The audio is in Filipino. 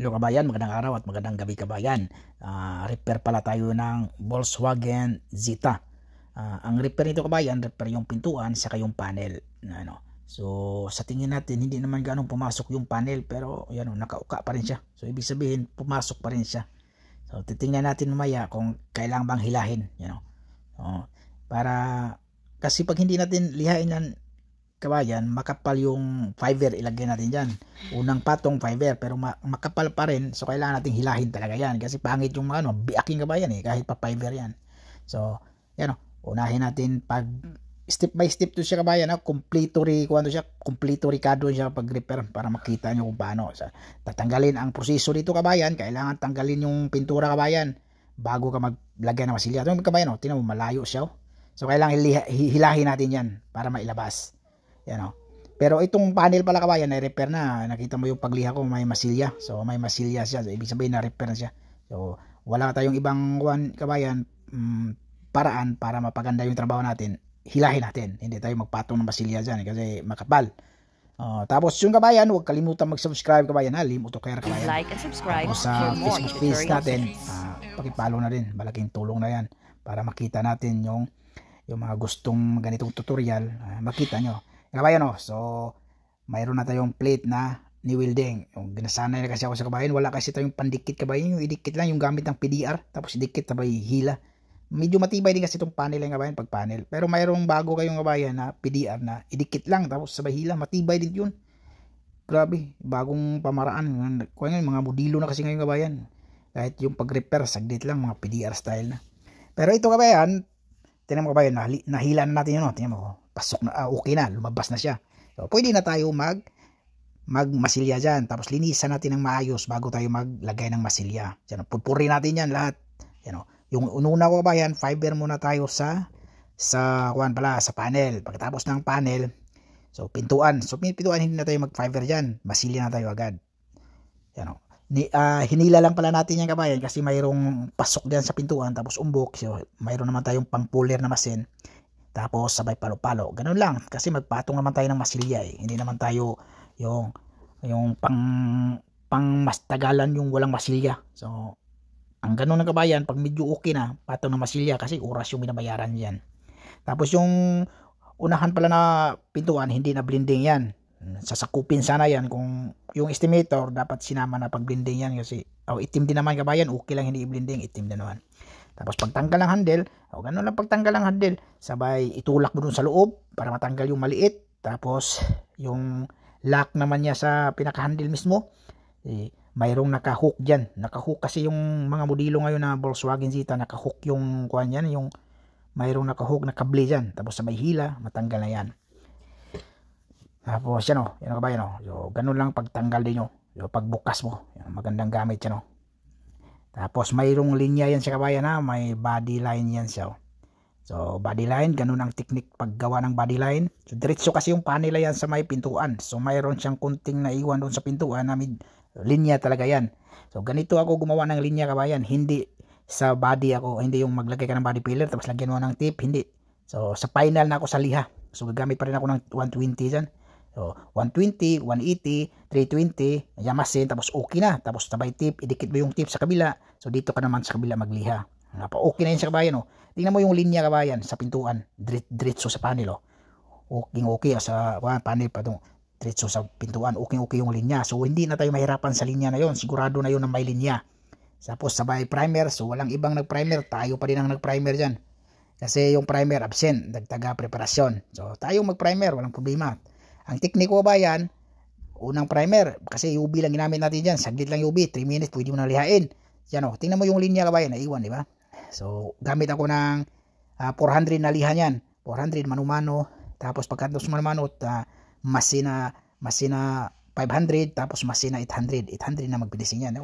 Hello kabayan, magandang araw at magandang gabi kabayan. Repair pala tayo ng Volkswagen Zeta. Ang repair nito kabayan, repair yung pintuan saka yung panel. So sa tingin natin hindi naman ganong pumasok yung panel, pero yan, nakauka pa rin siya. So ibig sabihin pumasok pa rin siya. So titingnan natin mamaya kung kailangan bang hilahin. Para kasi pag hindi natin lihain yan kabayan, makapal yung fiber ilagay natin dyan. Unang patong fiber pero makapal pa rin, so kailangan natin hilahin talaga yan kasi pangit yung biaking kabayan kahit pa fiber yan. So yan unahin natin pag step by step to siya kabayan, completo ricado siya pag repair para makita nyo kung paano. So, tatanggalin ang proseso dito kabayan, kailangan tanggalin yung pintura kabayan bago ka maglagay ng masilya. Ito kabayan, tingnan mo malayo siya. So kailangan hilahin natin yan para mailabas. Pero itong panel pala kabayan na repair na. Nakita mo yung pagliha ko may masilya. So may masilya siya. So, ibig sabihin na repair na siya. So wala tayong ibang kabayan paraan para mapaganda yung trabaho natin. Hilahin natin. Hindi tayo magpatong ng masilya dyan kasi makapal. Tapos yung kabayan, huwag kalimutan mag-subscribe kabayan. Limutoker kabayan. Like and subscribe sa Facebook page natin. Pakipalo na din. Malaking tulong na yan para makita natin yung mga gustong ganitong tutorial. Makita nyo. Kabayan so mayroon na tayong plate na ni welding. Yung ginasanay na kasi ako sa kabayan, wala kasi tayong pandikit kabayan, yung idikit lang yung gamit ng PDR, tapos idikit sabay hila. Medyo matibay din kasi itong panel yung kabayan pag panel. Pero mayroong bago kayong kabayan na PDR na idikit lang tapos sabay hila, matibay din yun. Grabe, bagong pamaraan. Kaya nga, mga modelo na kasi ngayon kabayan. Kahit yung pag-repair, saglit lang, mga PDR style na. Pero ito kabayan, tingnan mo kabayan, nahila na natin yun. Tingnan mo, pasok na, okay na, lumabas na siya. So, pwede na tayo magmasilya dyan. Tapos linisan natin ng maayos bago tayo maglagay ng masilya. Pupuri natin yan lahat. Yung ununa ko kabayan, fiber muna tayo sa panel. Pagkatapos ng panel, so pintuan. So pintuan, hindi na tayo mag-fiber dyan. Masilya na tayo agad. Hinila lang pala natin yan kabayan kasi mayroong pasok dyan sa pintuan tapos umbok. So mayroon naman tayong pang puller na masin. Tapos sabay palo-palo. Ganun lang. Kasi magpatong naman tayo ng masilya Hindi naman tayo yung pang mas tagalan yung walang masilya. So, ang ganun ng kabayan, pag medyo okay na, patong ng masilya kasi oras yung binabayaran yan. Tapos yung unahan pala na pintuan, hindi na blending yan. Sasakupin sana yan. Kung yung estimator, dapat sinama na pag blending yan kasi itim din naman kabayan. Okay lang hindi i-blending, itim din naman. Tapos pagtanggal ng handle, ganun lang pagtanggal ng handle, sabay itulak mo dun sa loob para matanggal yung maliit. Tapos yung lock naman niya sa pinaka-handle mismo, mayroong naka-hook dyan. Naka-hook kasi yung mga modelo ngayon na Volkswagen Zeta, naka-hook yung kuwan yan, yung mayroong naka-hook na kable dyan. Tapos sabay hila, matanggal na yan. Tapos yan kabayan So, ganun lang pagtanggal din pagbukas mo. Magandang gamit yan Tapos mayroong linya yan sa kabayan may body line yan siya. So body line, ganun ang technique paggawa ng body line. So diretso kasi yung panel yan sa may pintuan. So mayroon siyang kunting naiwan doon sa pintuan na linya talaga yan. So ganito ako gumawa ng linya kabayan. Hindi sa body hindi yung maglagay ka ng body pillar tapos lagyan mo ng tape, hindi. So sa final na ako sa liha. So gagamit pa rin ako ng 120 dyan. So, 120, 180, 320, yamasin, tapos okay na. Tapos sabay tip, idikit mo yung tip sa kabila. So, dito ka naman sa kabila magliha. Okay na yun sa kabayan Tingnan mo yung linya kabayan sa pintuan. Diretso sa panel Okay sa panel pa itong diretso sa pintuan. Okay yung linya. So, hindi na tayo mahirapan sa linya na yon. Sigurado na yun na may linya. Tapos sabay primer. So, walang ibang nag-primer. Tayo pa din ang nag-primer dyan. Kasi yung primer absent. Dagdaga preparasyon. So, tayo mag-primer. Walang problema. Ang teknik ko ba yan, unang primer, kasi UV lang ginamit natin dyan, saglit lang UV, 3 minutes, pwede mo na lihain. Yan tingnan mo yung linya kabayan, naiwan, di ba? So, gamit ako ng 400 na liha yan, 400 mano-mano, tapos pagkatapos mano-mano, masina 500, tapos masina 800 na magpilising yan.